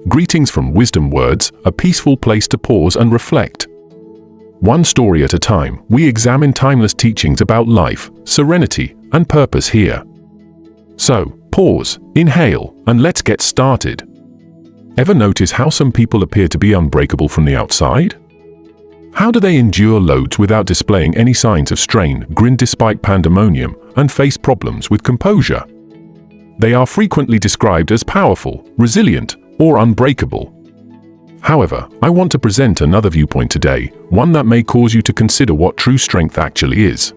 Greetings from Wisdom Words, a peaceful place to pause and reflect. One story at a time, we examine timeless teachings about life, serenity, and purpose here. So, pause, inhale, and let's get started. Ever notice how some people appear to be unbreakable from the outside? How do they endure loads without displaying any signs of strain, grin despite pandemonium, and face problems with composure? They are frequently described as powerful, resilient, or unbreakable. However, I want to present another viewpoint today, one that may cause you to consider what true strength actually is.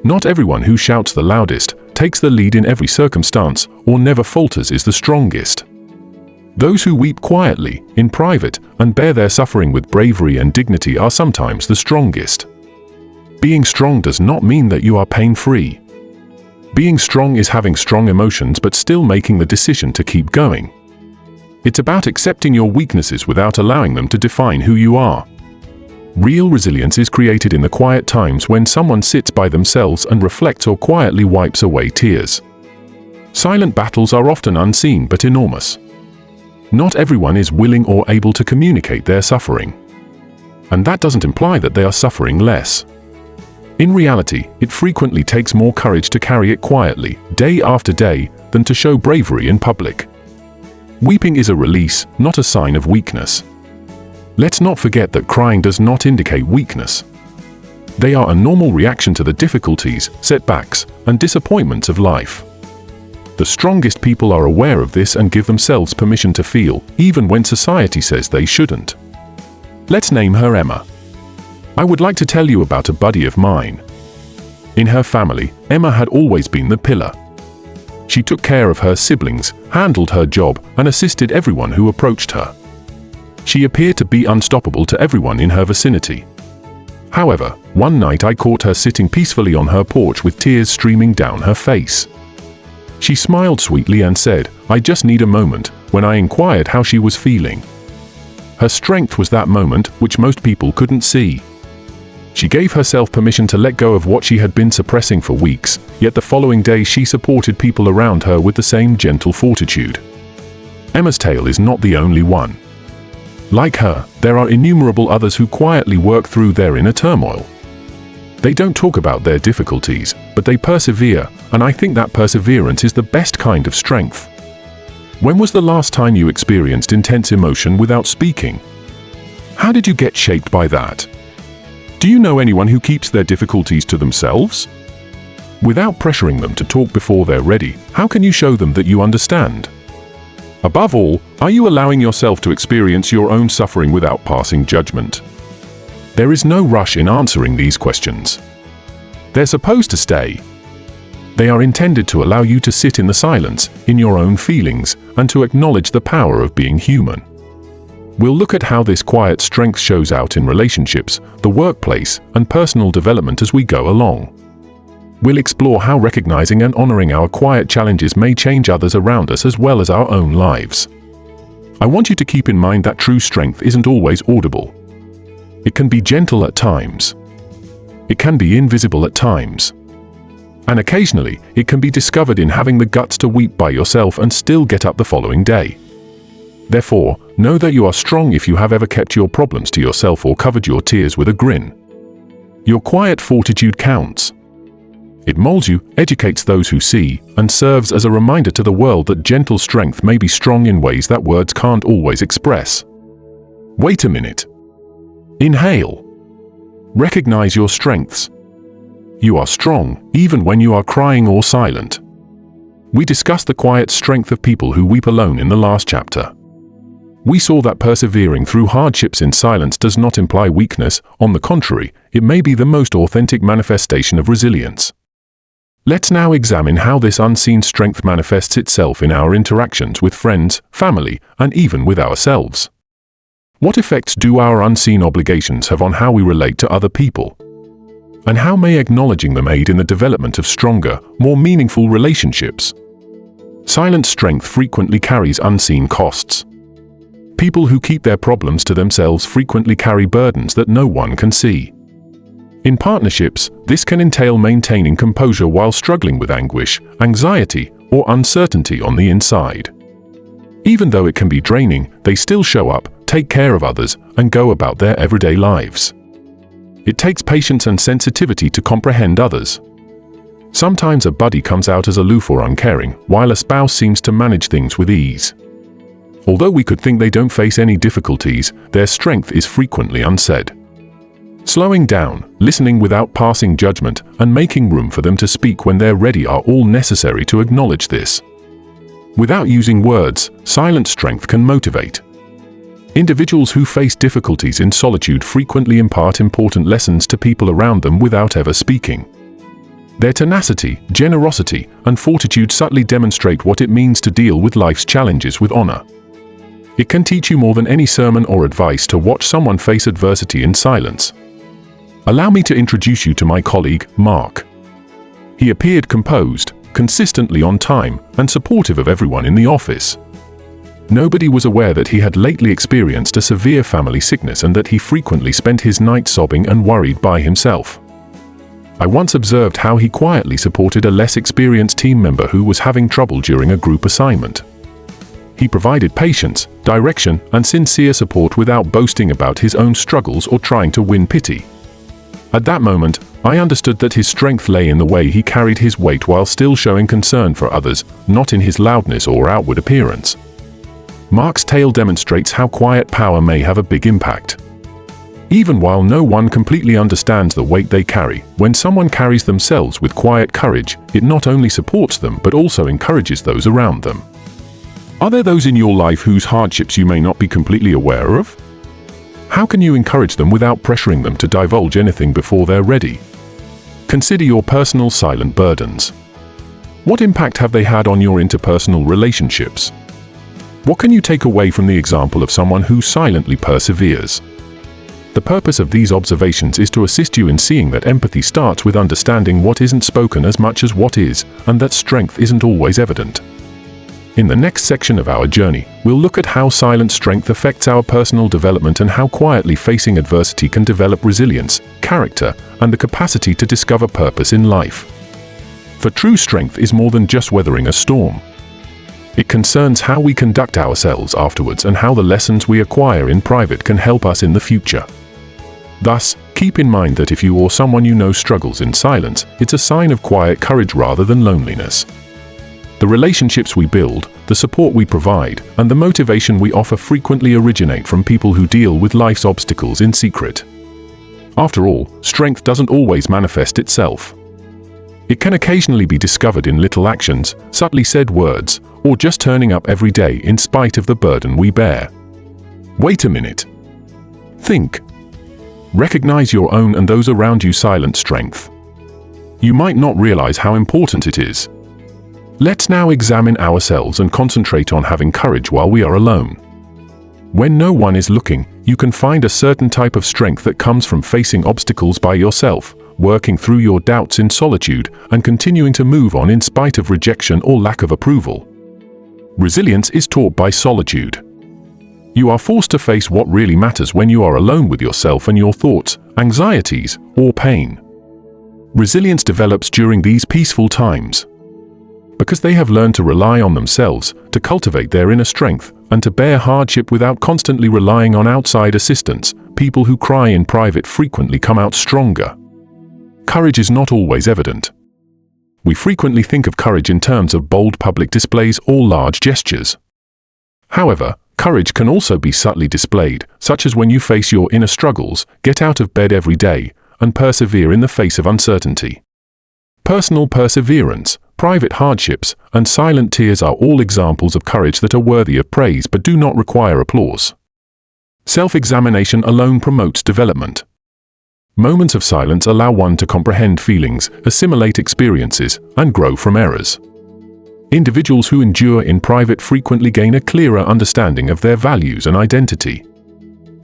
Not everyone who shouts the loudest, takes the lead in every circumstance, or never falters is the strongest. Those who weep quietly, in private, and bear their suffering with bravery and dignity are sometimes the strongest. Being strong does not mean that you are pain-free. Being strong is having strong emotions but still making the decision to keep going. It's about accepting your weaknesses without allowing them to define who you are. Real resilience is created in the quiet times when someone sits by themselves and reflects or quietly wipes away tears. Silent battles are often unseen but enormous. Not everyone is willing or able to communicate their suffering. And that doesn't imply that they are suffering less. In reality, it frequently takes more courage to carry it quietly, day after day, than to show bravery in public. Weeping is a release, not a sign of weakness. Let's not forget that crying does not indicate weakness. They are a normal reaction to the difficulties, setbacks, and disappointments of life. The strongest people are aware of this and give themselves permission to feel, even when society says they shouldn't. Let's name her Emma. I would like to tell you about a buddy of mine. In her family, Emma had always been the pillar. She took care of her siblings, handled her job, and assisted everyone who approached her. She appeared to be unstoppable to everyone in her vicinity. However, one night I caught her sitting peacefully on her porch with tears streaming down her face. She smiled sweetly and said, "I just need a moment," when I inquired how she was feeling. Her strength was that moment, which most people couldn't see. She gave herself permission to let go of what she had been suppressing for weeks, yet the following day she supported people around her with the same gentle fortitude. Emma's tale is not the only one. Like her, there are innumerable others who quietly work through their inner turmoil. They don't talk about their difficulties, but they persevere, and I think that perseverance is the best kind of strength. When was the last time you experienced intense emotion without speaking? How did you get shaped by that? Do you know anyone who keeps their difficulties to themselves? Without pressuring them to talk before they're ready, how can you show them that you understand? Above all, are you allowing yourself to experience your own suffering without passing judgment? There is no rush in answering these questions. They're supposed to stay. They are intended to allow you to sit in the silence, in your own feelings, and to acknowledge the power of being human. We'll look at how this quiet strength shows out in relationships, the workplace, and personal development as we go along. We'll explore how recognizing and honoring our quiet challenges may change others around us as well as our own lives. I want you to keep in mind that true strength isn't always audible. It can be gentle at times. It can be invisible at times. And occasionally, it can be discovered in having the guts to weep by yourself and still get up the following day. Therefore, know that you are strong if you have ever kept your problems to yourself or covered your tears with a grin. Your quiet fortitude counts. It molds you, educates those who see, and serves as a reminder to the world that gentle strength may be strong in ways that words can't always express. Wait a minute. Inhale. Recognize your strengths. You are strong, even when you are crying or silent. We discussed the quiet strength of people who weep alone in the last chapter. We saw that persevering through hardships in silence does not imply weakness. On the contrary, it may be the most authentic manifestation of resilience. Let's now examine how this unseen strength manifests itself in our interactions with friends, family, and even with ourselves. What effects do our unseen obligations have on how we relate to other people? And how may acknowledging them aid in the development of stronger, more meaningful relationships? Silent strength frequently carries unseen costs. People who keep their problems to themselves frequently carry burdens that no one can see. In partnerships, this can entail maintaining composure while struggling with anguish, anxiety, or uncertainty on the inside. Even though it can be draining, they still show up, take care of others, and go about their everyday lives. It takes patience and sensitivity to comprehend others. Sometimes a buddy comes out as aloof or uncaring, while a spouse seems to manage things with ease. Although we could think they don't face any difficulties, their strength is frequently unsaid. Slowing down, listening without passing judgment, and making room for them to speak when they're ready are all necessary to acknowledge this. Without using words, silent strength can motivate. Individuals who face difficulties in solitude frequently impart important lessons to people around them without ever speaking. Their tenacity, generosity, and fortitude subtly demonstrate what it means to deal with life's challenges with honor. It can teach you more than any sermon or advice to watch someone face adversity in silence. Allow me to introduce you to my colleague, Mark. He appeared composed, consistently on time, and supportive of everyone in the office. Nobody was aware that he had lately experienced a severe family sickness and that he frequently spent his nights sobbing and worried by himself. I once observed how he quietly supported a less experienced team member who was having trouble during a group assignment. He provided patience, direction, and sincere support without boasting about his own struggles or trying to win pity. At that moment, I understood that his strength lay in the way he carried his weight while still showing concern for others, not in his loudness or outward appearance. Mark's tale demonstrates how quiet power may have a big impact. Even while no one completely understands the weight they carry, when someone carries themselves with quiet courage, it not only supports them but also encourages those around them. Are there those in your life whose hardships you may not be completely aware of? How can you encourage them without pressuring them to divulge anything before they're ready? Consider your personal silent burdens. What impact have they had on your interpersonal relationships? What can you take away from the example of someone who silently perseveres? The purpose of these observations is to assist you in seeing that empathy starts with understanding what isn't spoken as much as what is, and that strength isn't always evident. In the next section of our journey, we'll look at how silent strength affects our personal development and how quietly facing adversity can develop resilience, character, and the capacity to discover purpose in life. For true strength is more than just weathering a storm. It concerns how we conduct ourselves afterwards and how the lessons we acquire in private can help us in the future. Thus, keep in mind that if you or someone you know struggles in silence, it's a sign of quiet courage rather than loneliness. The relationships we build, the support we provide, and the motivation we offer frequently originate from people who deal with life's obstacles in secret. After all, strength doesn't always manifest itself. It can occasionally be discovered in little actions, subtly said words, or just turning up every day in spite of the burden we bear. Wait a minute. Think. Recognize your own and those around you silent strength. You might not realize how important it is. Let's now examine ourselves and concentrate on having courage while we are alone. When no one is looking, you can find a certain type of strength that comes from facing obstacles by yourself, working through your doubts in solitude, and continuing to move on in spite of rejection or lack of approval. Resilience is taught by solitude. You are forced to face what really matters when you are alone with yourself and your thoughts, anxieties, or pain. Resilience develops during these peaceful times. Because they have learned to rely on themselves, to cultivate their inner strength, and to bear hardship without constantly relying on outside assistance, people who cry in private frequently come out stronger. Courage is not always evident. We frequently think of courage in terms of bold public displays or large gestures. However, courage can also be subtly displayed, such as when you face your inner struggles, get out of bed every day, and persevere in the face of uncertainty. Personal perseverance, private hardships, and silent tears are all examples of courage that are worthy of praise but do not require applause. Self-examination alone promotes development. Moments of silence allow one to comprehend feelings, assimilate experiences, and grow from errors. Individuals who endure in private frequently gain a clearer understanding of their values and identity.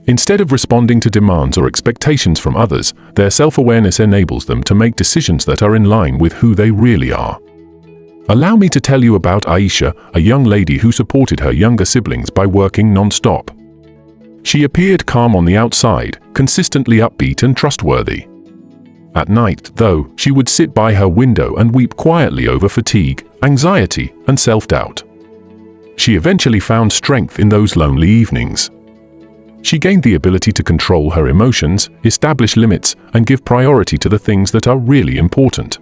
Instead of responding to demands or expectations from others, their self-awareness enables them to make decisions that are in line with who they really are. Allow me to tell you about Aisha, a young lady who supported her younger siblings by working non-stop. She appeared calm on the outside, consistently upbeat and trustworthy. At night, though, she would sit by her window and weep quietly over fatigue, anxiety, and self-doubt. She eventually found strength in those lonely evenings. She gained the ability to control her emotions, establish limits, and give priority to the things that are really important.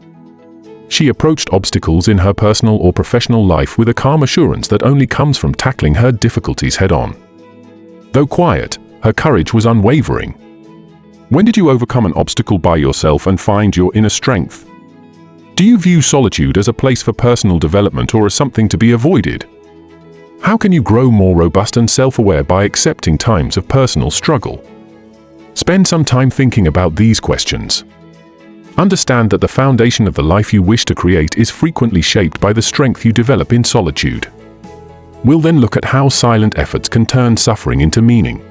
She approached obstacles in her personal or professional life with a calm assurance that only comes from tackling her difficulties head-on. Though quiet, her courage was unwavering. When did you overcome an obstacle by yourself and find your inner strength? Do you view solitude as a place for personal development or as something to be avoided? How can you grow more robust and self-aware by accepting times of personal struggle? Spend some time thinking about these questions. Understand that the foundation of the life you wish to create is frequently shaped by the strength you develop in solitude. We'll then look at how silent efforts can turn suffering into meaning.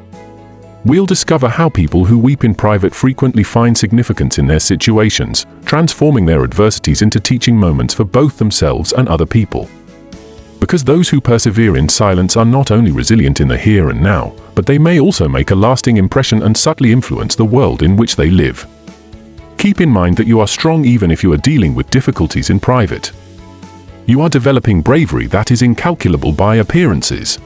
We'll discover how people who weep in private frequently find significance in their situations, transforming their adversities into teaching moments for both themselves and other people. Because those who persevere in silence are not only resilient in the here and now, but they may also make a lasting impression and subtly influence the world in which they live. Keep in mind that you are strong even if you are dealing with difficulties in private. You are developing bravery that is incalculable by appearances.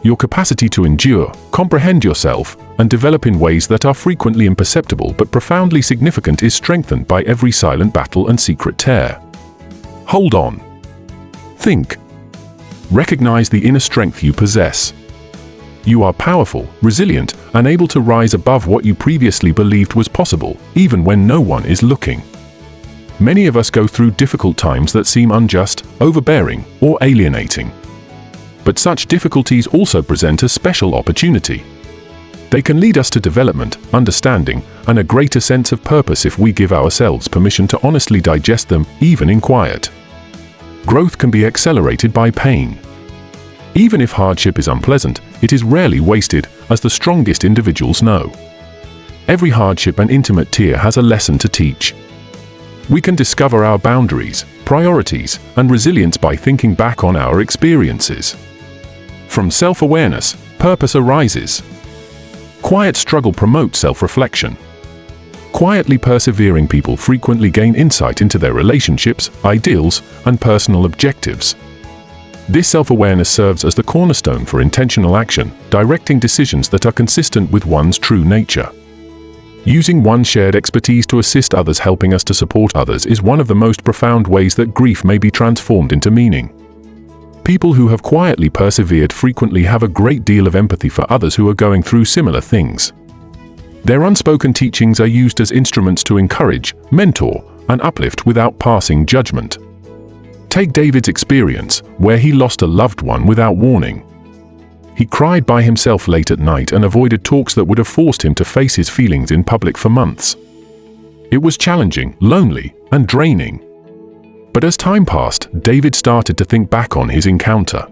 Your capacity to endure, comprehend yourself, and develop in ways that are frequently imperceptible but profoundly significant is strengthened by every silent battle and secret tear. Hold on. Think. Recognize the inner strength you possess. You are powerful, resilient, and able to rise above what you previously believed was possible, even when no one is looking. Many of us go through difficult times that seem unjust, overbearing, or alienating. But such difficulties also present a special opportunity. They can lead us to development, understanding, and a greater sense of purpose if we give ourselves permission to honestly digest them, even in quiet. Growth can be accelerated by pain. Even if hardship is unpleasant, it is rarely wasted, as the strongest individuals know. Every hardship and intimate tear has a lesson to teach. We can discover our boundaries, priorities, and resilience by thinking back on our experiences. From self-awareness, purpose arises. Quiet struggle promotes self-reflection. Quietly persevering people frequently gain insight into their relationships, ideals, and personal objectives. This self-awareness serves as the cornerstone for intentional action, directing decisions that are consistent with one's true nature. Using one's shared expertise to assist others, helping us to support others, is one of the most profound ways that grief may be transformed into meaning. People who have quietly persevered frequently have a great deal of empathy for others who are going through similar things. Their unspoken teachings are used as instruments to encourage, mentor, and uplift without passing judgment. Take David's experience, where he lost a loved one without warning. He cried by himself late at night and avoided talks that would have forced him to face his feelings in public for months. It was challenging, lonely, and draining. But as time passed, David started to think back on his encounter.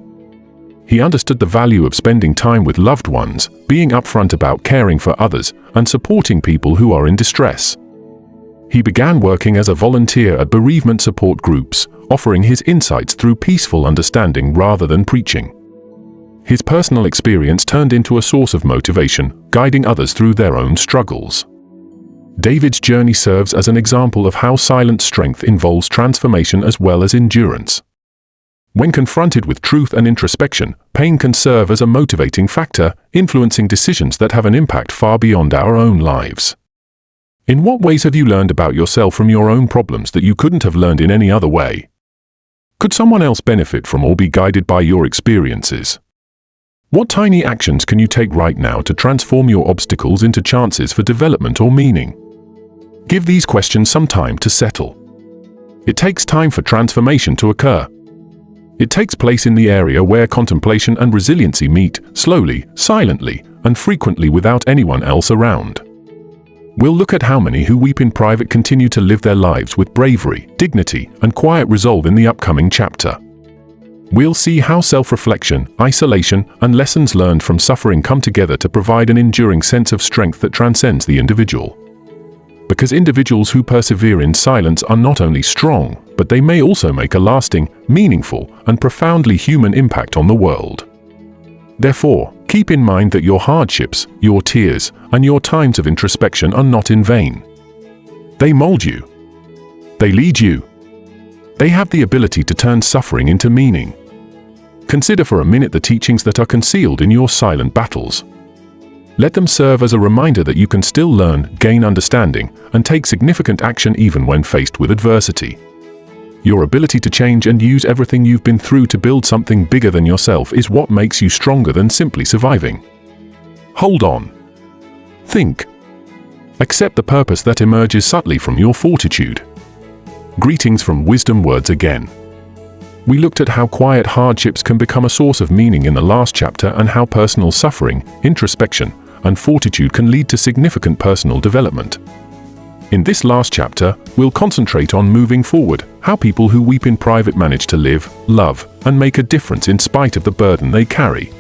He understood the value of spending time with loved ones, being upfront about caring for others, and supporting people who are in distress. He began working as a volunteer at bereavement support groups, offering his insights through peaceful understanding rather than preaching. His personal experience turned into a source of motivation, guiding others through their own struggles. David's journey serves as an example of how silent strength involves transformation as well as endurance. When confronted with truth and introspection, pain can serve as a motivating factor, influencing decisions that have an impact far beyond our own lives. In what ways have you learned about yourself from your own problems that you couldn't have learned in any other way? Could someone else benefit from or be guided by your experiences? What tiny actions can you take right now to transform your obstacles into chances for development or meaning? Give these questions some time to settle. It takes time for transformation to occur. It takes place in the area where contemplation and resiliency meet, slowly, silently, and frequently without anyone else around. We'll look at how many who weep in private continue to live their lives with bravery, dignity, and quiet resolve in the upcoming chapter. We'll see how self-reflection, isolation, and lessons learned from suffering come together to provide an enduring sense of strength that transcends the individual. Because individuals who persevere in silence are not only strong, but they may also make a lasting, meaningful, and profoundly human impact on the world. Therefore, keep in mind that your hardships, your tears, and your times of introspection are not in vain. They mold you. They lead you. They have the ability to turn suffering into meaning. Consider for a minute the teachings that are concealed in your silent battles. Let them serve as a reminder that you can still learn, gain understanding, and take significant action even when faced with adversity. Your ability to change and use everything you've been through to build something bigger than yourself is what makes you stronger than simply surviving. Hold on. Think. Accept the purpose that emerges subtly from your fortitude. Greetings from Wisdom Words again. We looked at how quiet hardships can become a source of meaning in the last chapter and how personal suffering, introspection, and fortitude can lead to significant personal development. In this last chapter, we'll concentrate on moving forward, how people who weep in private manage to live, love, and make a difference in spite of the burden they carry.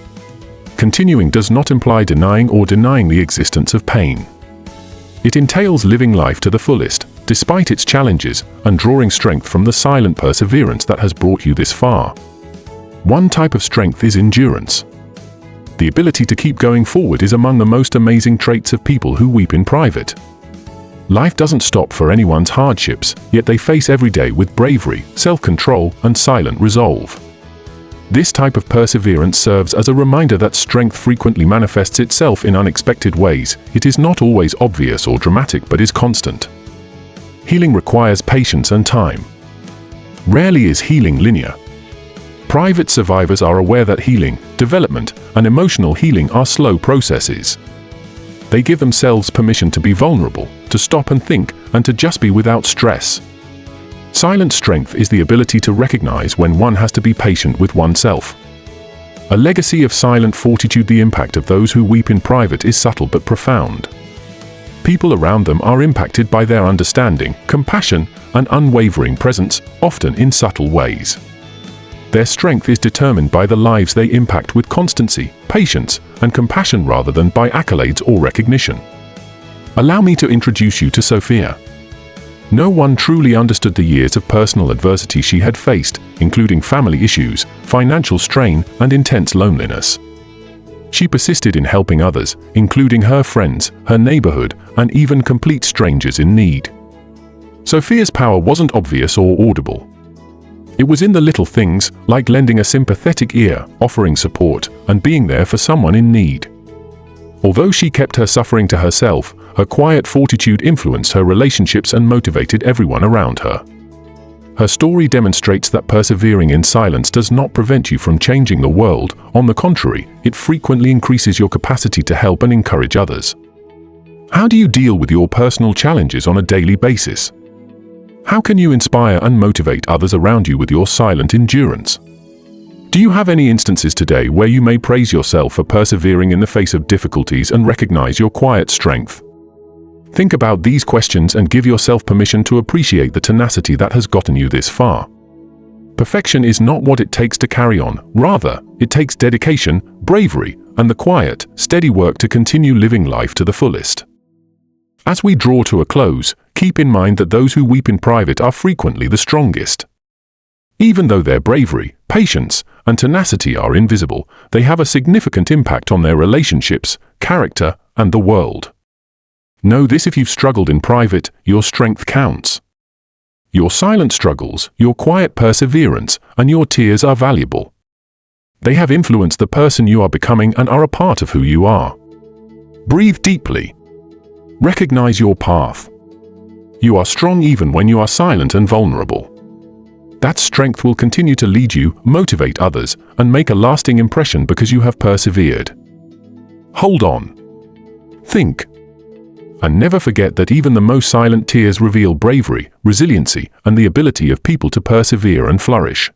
Continuing does not imply denying the existence of pain. It entails living life to the fullest, despite its challenges, and drawing strength from the silent perseverance that has brought you this far. One type of strength is endurance. The ability to keep going forward is among the most amazing traits of people who weep in private. Life doesn't stop for anyone's hardships, yet they face every day with bravery, self-control, and silent resolve. This type of perseverance serves as a reminder that strength frequently manifests itself in unexpected ways. It is not always obvious or dramatic but is constant. Healing requires patience and time. Rarely is healing linear. Private survivors are aware that healing, development, and emotional healing are slow processes. They give themselves permission to be vulnerable, to stop and think, and to just be without stress. Silent strength is the ability to recognize when one has to be patient with oneself. A legacy of silent fortitude. The impact of those who weep in private is subtle but profound. People around them are impacted by their understanding, compassion, and unwavering presence, often in subtle ways. Their strength is determined by the lives they impact with constancy, patience, and compassion rather than by accolades or recognition. Allow me to introduce you to Sophia. No one truly understood the years of personal adversity she had faced, including family issues, financial strain, and intense loneliness. She persisted in helping others, including her friends, her neighborhood, and even complete strangers in need. Sophia's power wasn't obvious or audible. It was in the little things, like lending a sympathetic ear, offering support, and being there for someone in need. Although she kept her suffering to herself, her quiet fortitude influenced her relationships and motivated everyone around her. Her story demonstrates that persevering in silence does not prevent you from changing the world. On the contrary, it frequently increases your capacity to help and encourage others. How do you deal with your personal challenges on a daily basis? How can you inspire and motivate others around you with your silent endurance? Do you have any instances today where you may praise yourself for persevering in the face of difficulties and recognize your quiet strength? Think about these questions and give yourself permission to appreciate the tenacity that has gotten you this far. Perfection is not what it takes to carry on. Rather, it takes dedication, bravery, and the quiet, steady work to continue living life to the fullest. As we draw to a close, keep in mind that those who weep in private are frequently the strongest. Even though their bravery, patience, and tenacity are invisible, they have a significant impact on their relationships, character, and the world. Know this: if you've struggled in private, your strength counts. Your silent struggles, your quiet perseverance, and your tears are valuable. They have influenced the person you are becoming and are a part of who you are. Breathe deeply. Recognize your path. You are strong even when you are silent and vulnerable. That strength will continue to lead you, motivate others, and make a lasting impression because you have persevered. Hold on. Think. And never forget that even the most silent tears reveal bravery, resiliency, and the ability of people to persevere and flourish.